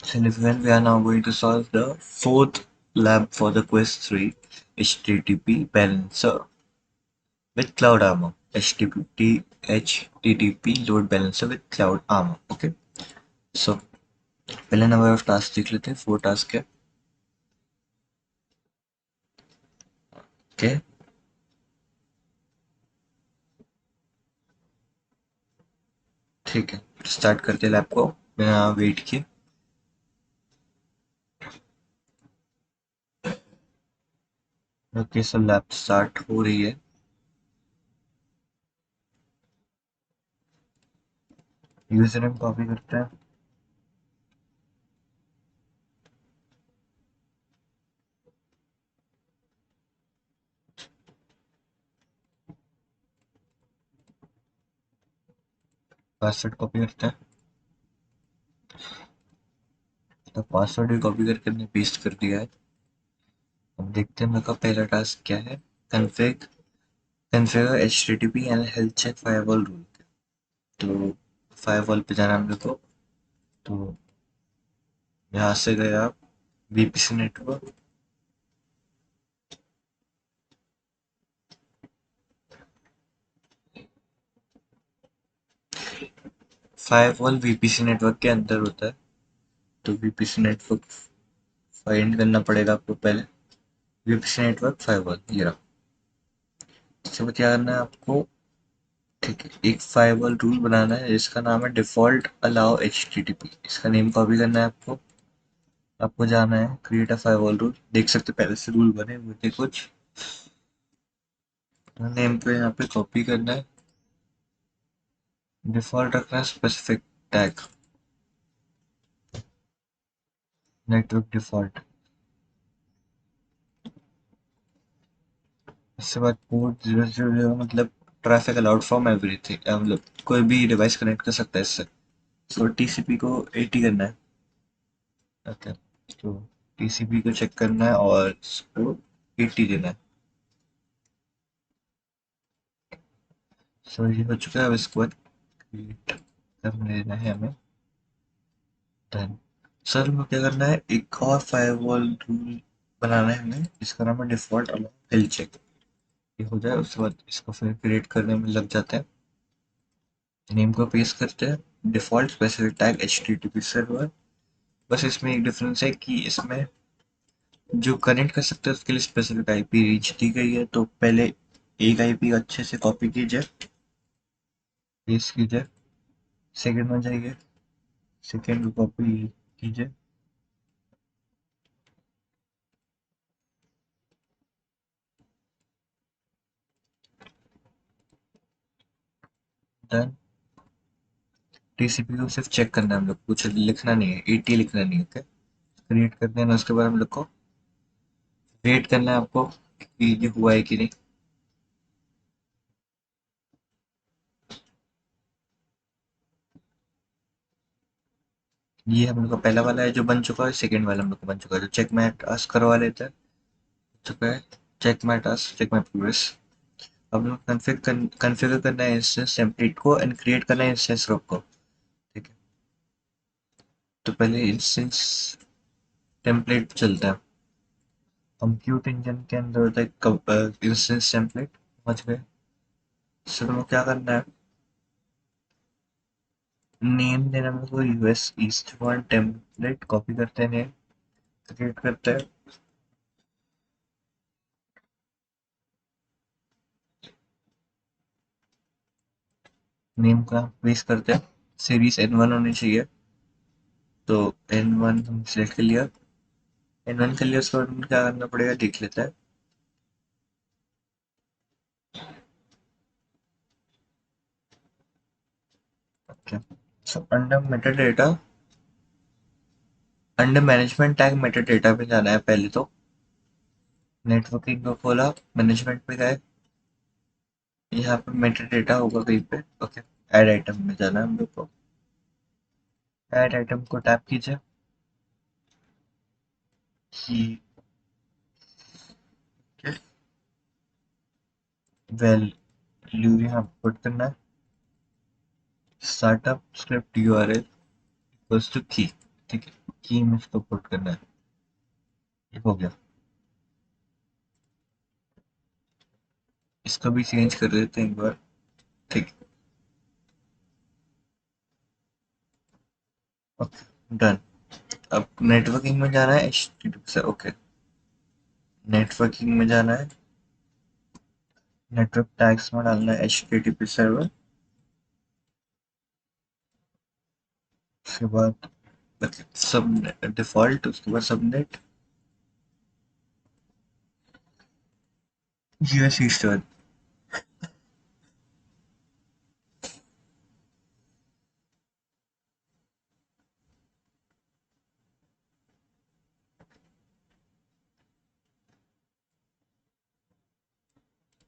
So we are now going to solve the fourth lab for the quiz 3 HTTP balancer with cloud armor. HTTP load balancer with cloud armor. Okay. So पहले number of task देख लेते हैं. 4 task है. Okay. ठीक है. Start करते हैं lab को. बिना वेट किए. ओके. सो लैब स्टार्ट हो रही है. यूजर नेम कॉपी करते हैं. पासवर्ड कॉपी करते हैं. तो पासवर्ड भी कॉपी करके हमने पेस्ट कर दिया है. अब देखते हैं मेरे का पहला टास्क क्या है. Config configure HTTP and health check firewall rule. तो फायरवॉल पे जाना हम लोग को. तो यहाँ से गए आप VPC network. Firewall VPC network के अंदर होता है. तो VPC नेटवर्क फाइंड करना पड़ेगा आपको पहले. VPC नेटवर्क फायरवॉल ये रहा. इससे बाद क्या करना है आपको. ठीक है. एक फायरवॉल रूल बनाना है जिसका नाम है डिफॉल्ट अलाउ HTTP. इसका नेम कॉपी करना है आपको. आपको जाना है क्रिएट अ फायरवॉल रूल. देख सकते पहले से रूल बने हुए थे कुछ. नेम पे यहाँ पे कॉपी करना है. डिफॉल्ट रखना है स्पेसिफिक टैग. Network default. इसके बाद पोर्ट 000 मतलब ट्रैफिक अलाउड फ्रॉम एवरीथिंग. मतलब कोई भी डिवाइस कनेक्ट कर सकता है इससे. तो TCP को 80 करना है. ओके. तो TCP को चेक करना है और इसको 80 देना है. सो ये हो चुका है. अब इसको क्रिएट कर लेना है हमें. डन. सर हमें क्या करना है. एक और फायरवॉल रूल बनाना है हमें. इसका नाम है डिफॉल्ट अलाउ हेल्थ चेक. ये हो जाए उसके बाद इसको फिर क्रिएट करने में लग जाते हैं. नेम को पेस्ट करते हैं. Default specific tag HTTP server. बस इसमें एक डिफरेंस है कि इसमें जो कनेक्ट कर सकते हैं उसके लिए स्पेसिफिक IP रीच दी गई है. तो पहले एक IP अच्छे से कॉपी कीजिए. पेस्ट कीजिए. सेकंड में जाइए. सेकंड को कॉपी कीजिए. डन. TCP को सिर्फ चेक करना है हम लोग. कुछ लिखना नहीं है. 80 लिखना नहीं है. ओके. क्रिएट कर देना. उसके बाद हम लोग को वेट करना है आपको कि ये हुआ है कि नहीं. ये हम लोग का पहला वाला है जो बन चुका है. सेकंड वाला हम लोग का बन चुका है. तो चेक माय टास्क करवा लेते हैं. चुका है. Check my task. Check my progress. अब लोग कन्फिगर करना है इंस्टेंस टेम्पलेट को एंड क्रिएट करना है इंस्टेंस ग्रुप को. ठीक है. तो पहले इंस्टेंस टेम्पलेट चलता है. कंप्यूट इंजन के अंदर होता है इंस्टेंस टेम्पलेट. समझ गए. सर वो क्या करना है. नेम देना मेरे को US east one template. Copy करते हैं नेम. क्रिएट करते हैं. नेम का पेस्ट करते हैं. सीरीज N1 होनी चाहिए. तो N1 हम सिलेक्ट कर लिया. N1 कर लिया. उसके बाद हमें क्या करना पड़ेगा देख लेते हैं. Okay. So under Meta data. Under management tag Meta data पे जाना है पहले तो. नेटवर्किंग को खोला. मैनेजमेंट पे गए. यहाँ पे मेटा डेटा होगा कहीं पे. ओके. ऐड आइटम में जाना है हम लोग को. ऐड आइटम को टैप कीजिए. वैल्यू यहाँ पुट करना है. Startup script URL equals to key. ठीक है, की में इसको पुट करना है। ये हो गया। इसको भी चेंज कर देते हैं एक बार। ठीक है, ओके डन। अब नेटवर्किंग में जाना है, HTTP से ओके। नेटवर्किंग में जाना है, नेटवर्क टैग्स में डालना है HTTP सर्वर। उसके बाद सब डिफॉल्ट, उसके बाद subnet US eastern.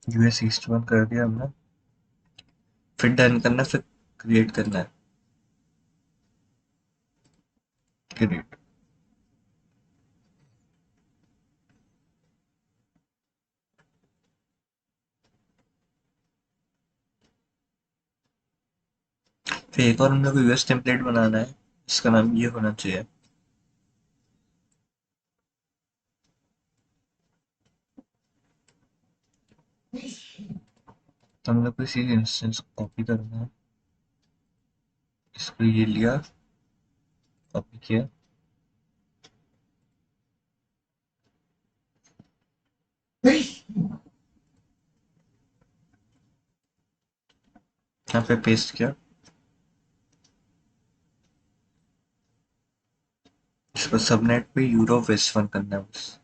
US eastern कर दिया हमने। फिर डन करना है, फिर क्रिएट करना है। क्रिएट। फिर एक और हम लोग को US टेम्पलेट बनाना है, इसका नाम ये होना चाहिए। तो हम लोग को इसी इंस्टेंस को कॉपी करना है। इसको ये लिया, कॉपी किया, यहाँ पे पेस्ट किया। इसको सबनेट पे यूरोप वेस्ट वन करना है बस।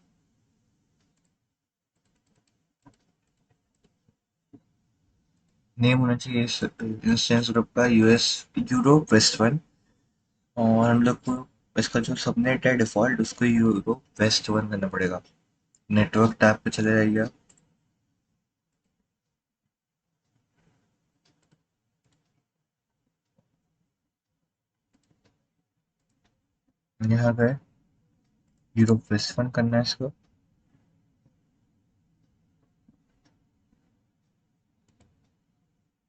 नेम होना चाहिए इंस्टेंस ग्रुप का US यूरोप वेस्ट वन। और हम लोग को इसका जो सबनेट है डिफॉल्ट, उसको यूरोप वेस्ट वन करना पड़ेगा। नेटवर्क टैब पे चले जाइए। यहाँ पे यूरोप वेस्ट वन करना है इसको।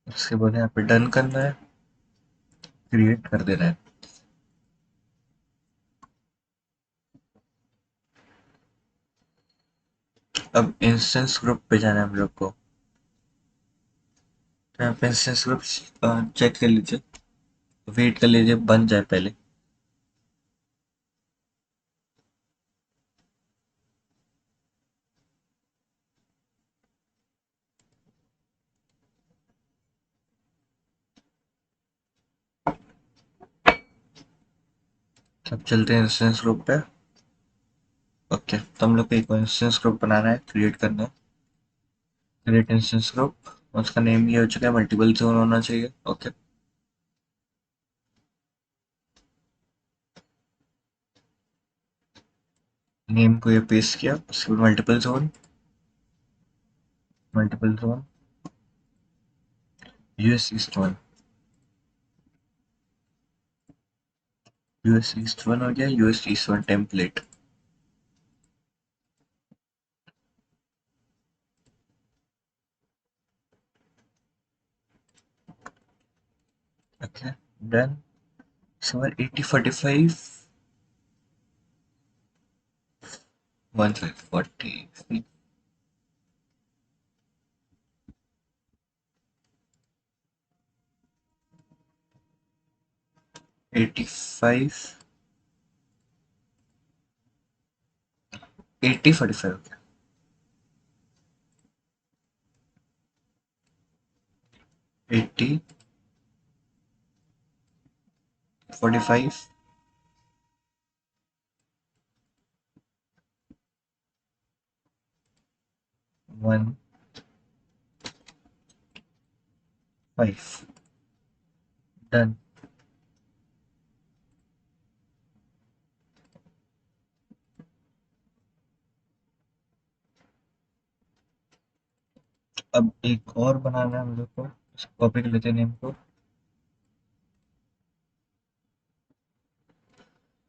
उसके बाद यहाँ पे डन करना है, क्रिएट कर देना है। अब इंस्टेंस ग्रुप पे जाना है हम लोग को। तो यहाँ पे इंस्टेंस ग्रुप चेक कर लीजिए, वेट कर लीजिए बन जाए पहले। अब चलते हैं इंस्टेंस ग्रुप पे। ओके, तो हम लोग को एक इंस्टेंस ग्रुप बनाना है, क्रिएट करना है। क्रिएट इंस्टेंस ग्रुप, उसका नेम ये हो चुका है, मल्टीपल जोन होना चाहिए। ओके, नेम को ये पेस्ट किया, उसके बाद multiple zone US east one. US east one हो गया, US east one template. Okay done. सवाल 8045 1540 85 8045 हो गया। 8045 15 डन। अब एक और बनाना है हम लोग को, कॉपी कर लेते हैं नेम को।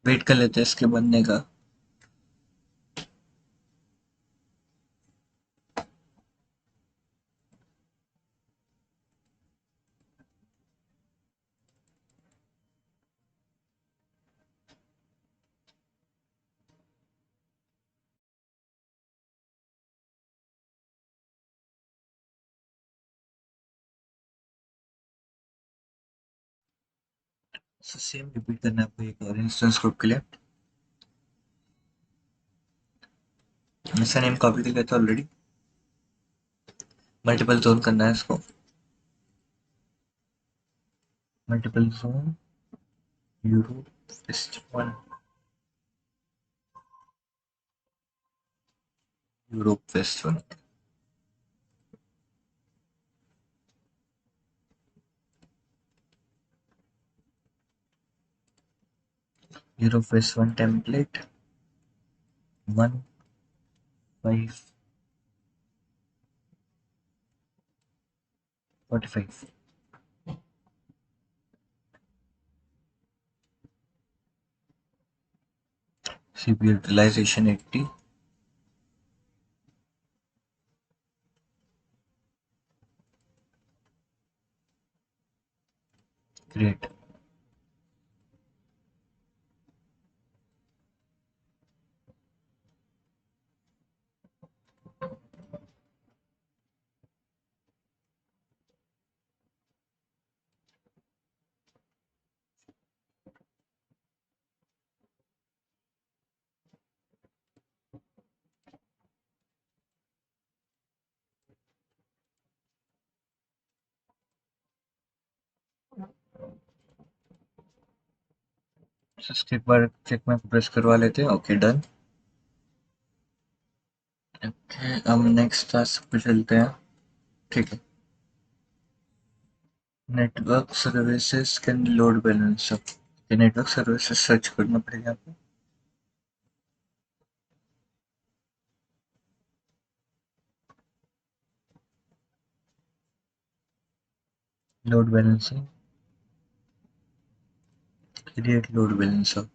वेट कर लेते हैं इसके बनने का। सेम रिपीट करना है आपको एक और इंस्टेंस ग्रुप के लिए। इसका नेम कॉपी कर लिया था ऑलरेडी। मल्टीपल जोन करना है इसको। Multiple zone Europe west one. Europe west one. Europe west one template 1545। CPU utilization 80। Great. इसके एक बार चेक में प्रेस करवा लेते हैं। Okay done. ओके हम नेक्स्ट टास्क पे चलते हैं। ठीक है। Network services can load balancer. Network services search करना पड़ेगा आपको। Load balancing. Create load balancer.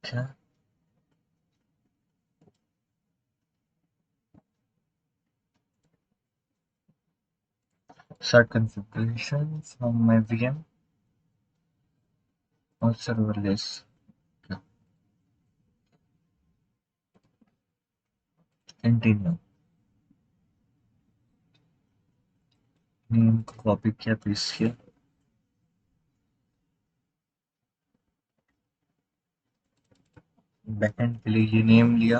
क्या start configuration from my VM और serverless। कंटिन्यू। नेम को कॉपी किया पेस्ट किया। बैकएंड के लिए ये नेम लिया।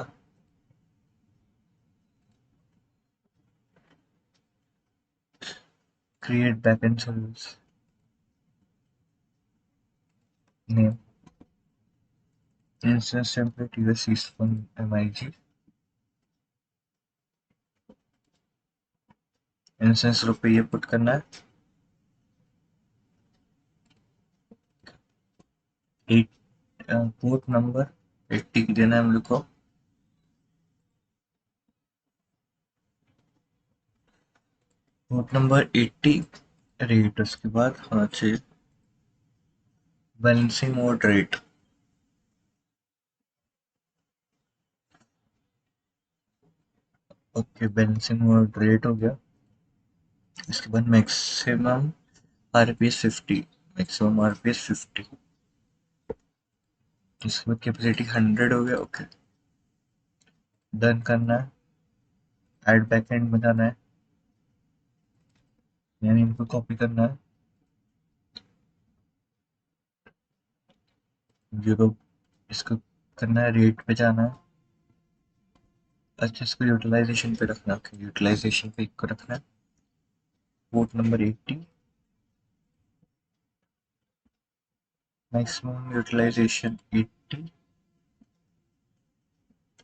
Create backend service name. Instance template US east MIG। Instance group पे ये पुट करना है। एट पोर्ट नंबर 80 की देना है हम लोग को। Port number 80। रेट उसके बाद होना चाहिए balancing mode rate. Okay balancing mode rate हो गया। इसके बाद मैक्सिमम RPS 50। Maximum RPS 50। इसके बाद कैपेसिटी 100 हो गया। ओके डन करना है। ऐड बैकएंड बनाना है यानी इनको कॉपी करना है। यूरो इसको करना है रेट पे जाना है। अच्छा इसको यूटिलाइजेशन पे रखना है। यूटिलाइजेशन पे इसको रखना है। Port number 80। Maximum utilisation 80।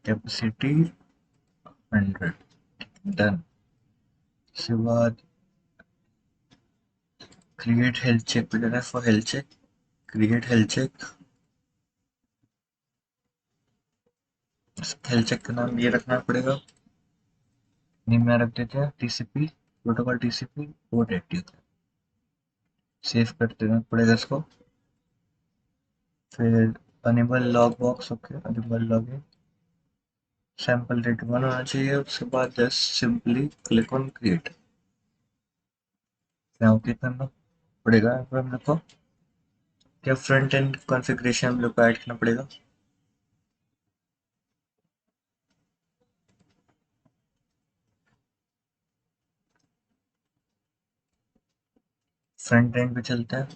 Capacity 100। Done. इसके बाद क्रिएट हेल्थ चेक पे जाना है for health check. Create health check. Health check का नाम ये रखना पड़ेगा। नेम में रख देते हैं TCP protocol TCP port 80। Save कर देना पड़ेगा इसको। फिर enable log box. Okay enable login. Sample rate 1 होना चाहिए। उसके बाद just simply click on create. यहाँ ओके करना पड़ेगा यहाँ पर हम लोग को। क्या फ्रंट एंड कॉन्फ़िगरेशन हम लोग को ऐड करना पड़ेगा? फ्रंट एंड पे चलता है।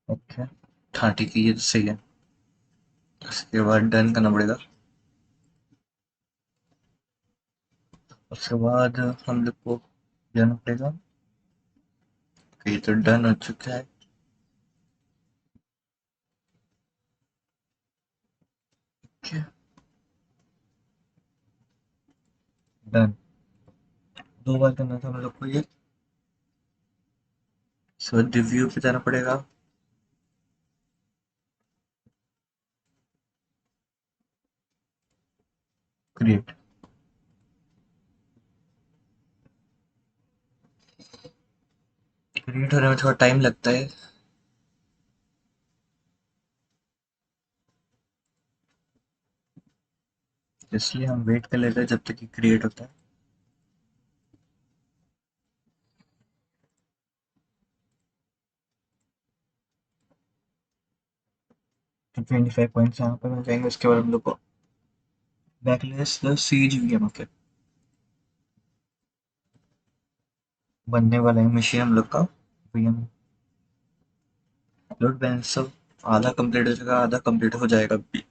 ओके, हाँ ठीक है, ये तो सही है। उसके बाद डन करना पड़ेगा। उसके बाद हम लोग को जाना पड़ेगा। ये तो डन हो चुका है। डन। दो बार करना था हम लोग को ये। सो रिव्यू पे जाना पड़ेगा। क्रिएट। क्रिएट होने में थोड़ा टाइम लगता है, इसलिए हम वेट कर लेते हैं जब तक कि क्रिएट होता है। तो 25 पॉइंट्स यहाँ पे मिल जाएंगे। उसके बाद हम लोग को बैकलेस द सीज वीएम के बनने वाला है मशीन हम लोग का। वीएम लोड बैलेंस सब आधा कंप्लीट हो जाएगा, आधा कंप्लीट हो जाएगा अभी।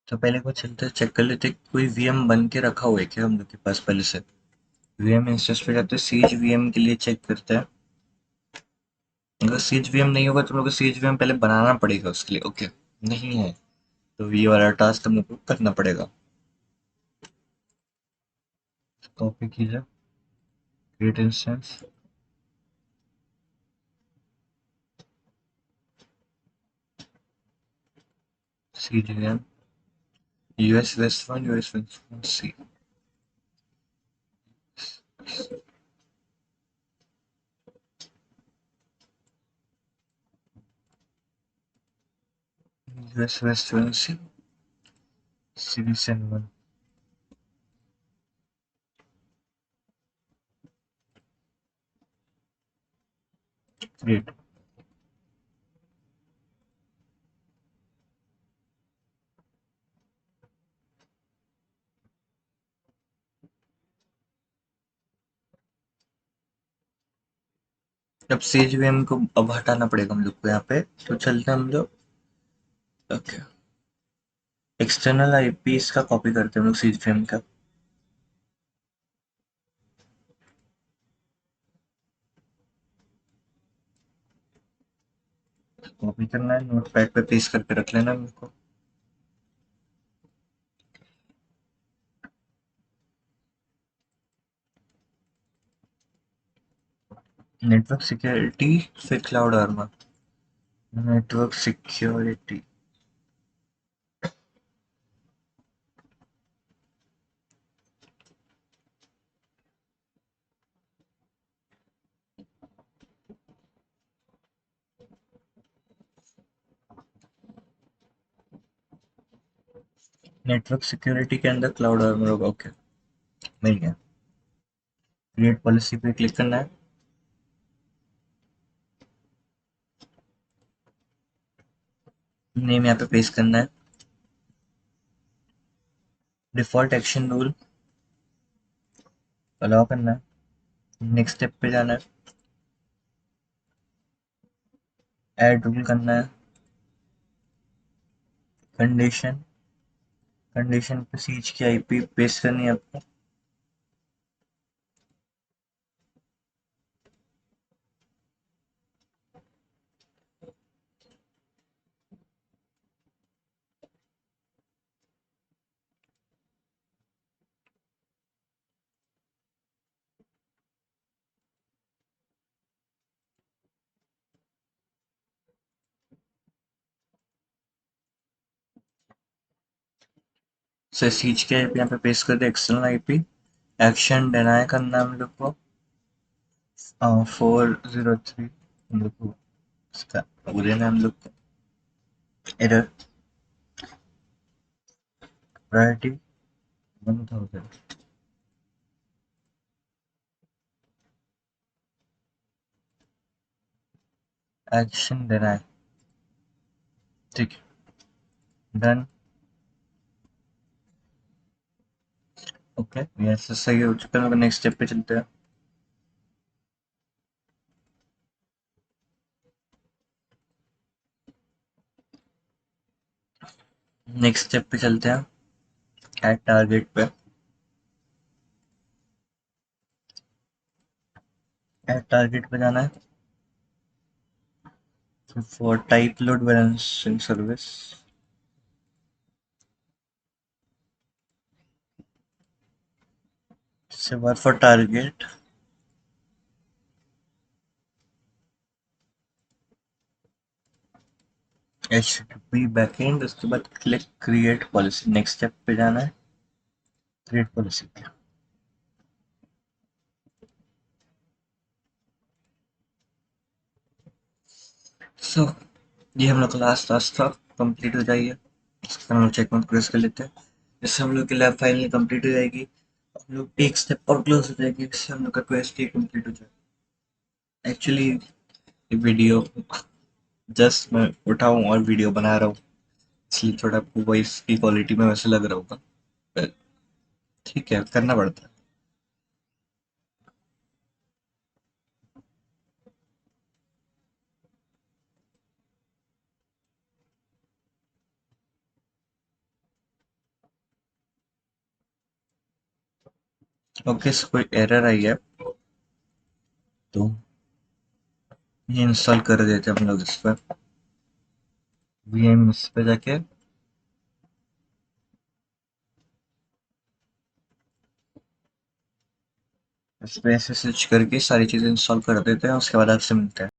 तो पहले को चलते चेक कर लेते हैं, कोई वीएम बन के रखा हुआ है क्या हम लोग के पास पहले से। वीएम इंस्टेंस पे जाते हैं, सीज वीएम के लिए चेक करते हैं। अगर सीज वीएम नहीं होगा तो हम लोग को सीज वीएम पहले बनाना पड़ेगा उसके लिए। ओके, नहीं है तो ये वाला टास्क हम लोग को करना पड़ेगा। कॉपी कीजिए, create instance, sees VM, US west one, US west one C, US west one C, series one. Create. अब सीज वीएम को अब हटाना पड़ेगा हम लोग को यहाँ पे। तो चलते हैं हम लोग। ओके, एक्सटर्नल आईपी इसका कॉपी करते हैं हम लोग सीज वीएम का। कॉपी करना है, नोट पैड पे पेस्ट करके रख लेना मेरे को। नेटवर्क सिक्योरिटी, फिर cloud armour. Network security, network security के अंदर क्लाउड आर्मर होगा। ओके, मिल गया। क्रिएट पॉलिसी पे क्लिक करना है। नेम यहाँ पे पेस्ट करना है, डिफॉल्ट एक्शन रूल अलाउ करना है, नेक्स्ट स्टेप पे जाना है, ऐड रूल करना है, कंडीशन कंडीशन पे सीज की आईपी पेस्ट करनी है आपको, से सीज की आईपी यहाँ पे पेस्ट कर दे, एक्सटर्नल आईपी, एक्शन डिनाई करना है हम लोग को, 403 हम लोग को इसका पूरे नाम हम लोग को, एरर प्रायोरिटी 1000, एक्शन डिनाई, ठीक है, डन। ओके, ये सही हो चुका है, नेक्स्ट स्टेप पे चलते हैं। नेक्स्ट स्टेप पे चलते हैं, ऐड टारगेट पे, ऐड टारगेट पे जाना है, for type load balancing service, से बार फॉर टारगेट HTTP बैकएंड, उसके बाद click create policy, next step पे जाना है, क्रिएट पॉलिसी। सो ये हम लोग का लास्ट टास्क था, कंप्लीट हो जाइए, इसका हम लोग चेक मार्क प्रेस कर लेते हैं, इससे हम लोग की लैब फाइनली कंप्लीट हो जाएगी, हम लोग एक स्टेप और क्लोज हो जाएगी, इससे हम लोग का क्वेस्ट ही कंप्लीट हो जाएगा। एक्चुअली वीडियो जस्ट मैं उठा हूँ और वीडियो बना रहा हूँ, इसलिए थोड़ा आपको वॉइस की क्वालिटी में वैसे लग रहा होगा, पर ठीक है, करना पड़ता है। ओके, सो कोई एरर आई है तो ये इंस्टॉल कर देते हैं हम लोग इस पर, वीएम इस पे जाके इस पे ऐसे सर्च करके सारी चीज़ें इंस्टॉल कर देते हैं, उसके बाद आपसे मिलते हैं।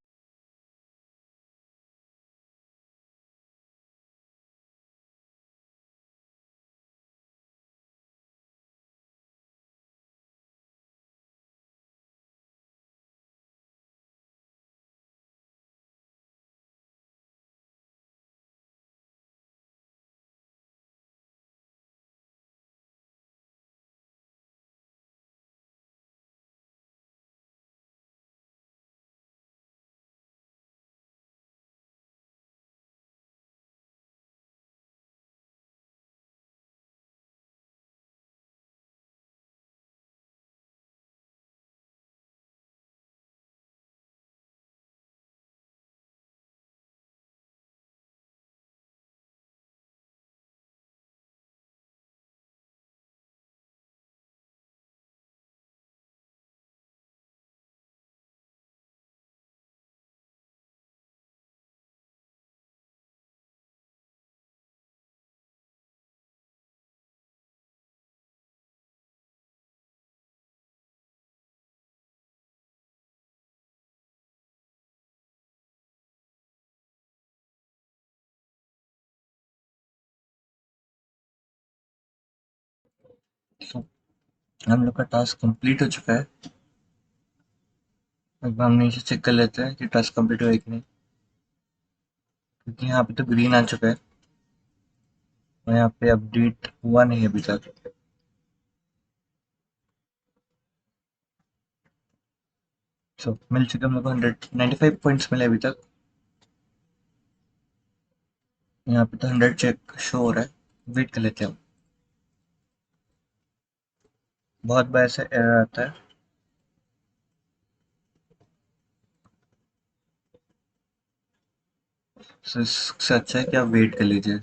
So, हम लोग का टास्क कंप्लीट हो चुका है, एक बार हम नीचे चेक कर लेते हैं कि टास्क कंप्लीट हुआ है कि नहीं, क्योंकि यहाँ पे तो ग्रीन आ चुका है और यहाँ पे अपडेट हुआ नहीं है अभी तक। सो मिल चुके हम लोग को 195 पॉइंट्स मिले अभी तक। यहाँ पे तो 100 चेक शो हो रहा है। वेट कर लेते हैं। बहुत बार ऐसा एरर आता है। इससे अच्छा है कि आप वेट कर लीजिए।